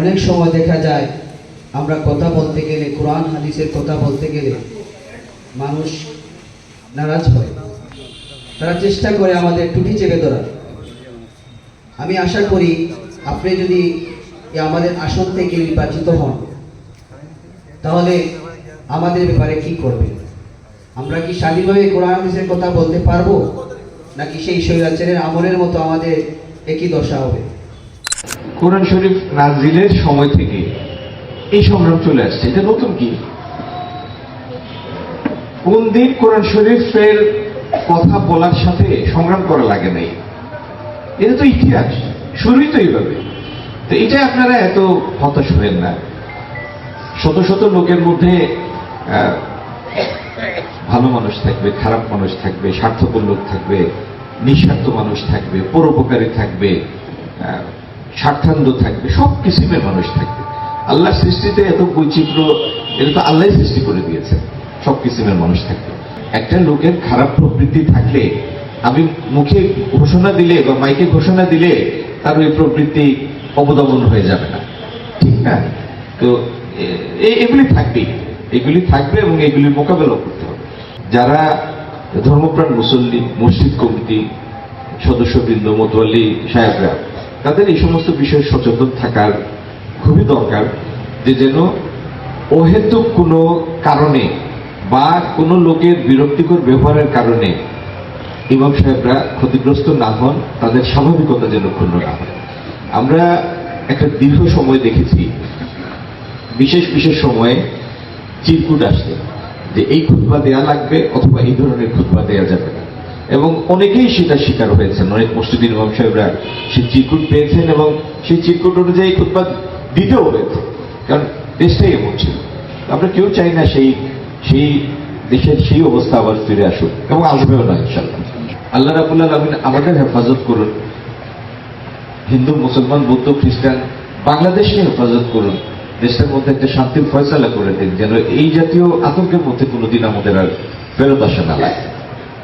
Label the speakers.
Speaker 1: অনেক সময় দেখা যায় আমরা কথা বলতে গেলে, কোরআন হাদিসের কথা বলতে গেলে মানুষ নারাজ হয়, তারা চেষ্টা করে আমাদের টুটি চেপে ধরার। আমি আশা করি আপনি যদি আমাদের আসন থেকে নির্বাচিত হন, তাহলে আমাদের ব্যাপারে কি করবেন? আমরা কি স্বাধীনভাবে কোরআন হাদিসের কথা বলতে পারবো, নাকি সেই স্বৈরাচারের আমলের মতো আমাদের একই দশা হবে?
Speaker 2: কোরআন শরীফ নাজিলের সময় থেকে এই সংগ্রাম চলে আসছে, এটা নতুন কি? কোন দিন কোরআন শরীফের কথা বলার সাথে সংগ্রাম করা লাগে নাই? এটা তো ইতিহাস, শুরুই তো এইভাবে। তো এটা আপনারা এত হতাশ হবেন না। শত শত লোকের মধ্যে ভালো মানুষ থাকবে, খারাপ মানুষ থাকবে, স্বার্থপর লোক থাকবে, নিঃস্বার্থ মানুষ থাকবে, পরোপকারী থাকবে, স্বার্থান্ধ থাকবে, সব কিসিমের মানুষ থাকবে। আল্লাহর সৃষ্টিতে এত বৈচিত্র্য, এটা তো আল্লাহ সৃষ্টি করে দিয়েছে। সব কিসিমের মানুষ থাকবে। একটা লোকের খারাপ প্রবৃত্তি থাকলে আমি মুখে ঘোষণা দিলে বা মাইকে ঘোষণা দিলে তার ওই প্রবৃত্তি অবদমন হয়ে যাবে না, ঠিক না? তো এগুলি থাকবেই, এগুলি থাকবে এবং এগুলির মোকাবেলা করতে হবে। যারা ধর্মপ্রাণ মুসল্লি, মসজিদ কমিটি সদস্যবৃন্দ, মোতওয়াল্লি সাহেবরা, তাদের এই সমস্ত বিষয়ে সচেতন থাকার খুবই দরকার, যে যেন অহেতুক কোনো কারণে বা কোনো লোকের বিরক্তিকর ব্যবহারের কারণে ইমাম সাহেবরা ক্ষতিগ্রস্ত না হন, তাদের স্বাভাবিকতা যেন ক্ষুণ্ণ না হয়। আমরা একটা দীর্ঘ সময় দেখেছি বিশেষ বিশেষ সময়ে চিরকুট আসছে যে এই খুতবা দেয়া লাগবে অথবা এই ধরনের খুতবা দেয়া যাবে না, এবং অনেকেই সেটা শিকার হয়েছেন। অনেক মসজিদের ইমাম সাহেবরা সেই চিরকুট পেয়েছেন এবং সেই চিরকুট অনুযায়ী খুতবা দিতেও হয়েছে, কারণ দেশটাই এমন ছিল। আমরা কেউ চাই না সেই সেই দেশের সেই অবস্থা আবার ফিরে আসুক, এবং আসবেও না ইনশাআল্লাহ। আল্লাহ রাব্বুল আলামিন আমাদের হেফাজত করুন, হিন্দু, মুসলমান, বৌদ্ধ, খ্রিস্টান, বাংলাদেশকে হেফাজত করুন। দেশের মধ্যে একটা শান্তির ফয়সালা করে দিন, যেন এই জাতীয় আতঙ্কের মধ্যে কোনোদিন আমাদের আর ফেরত আসা না লাগে।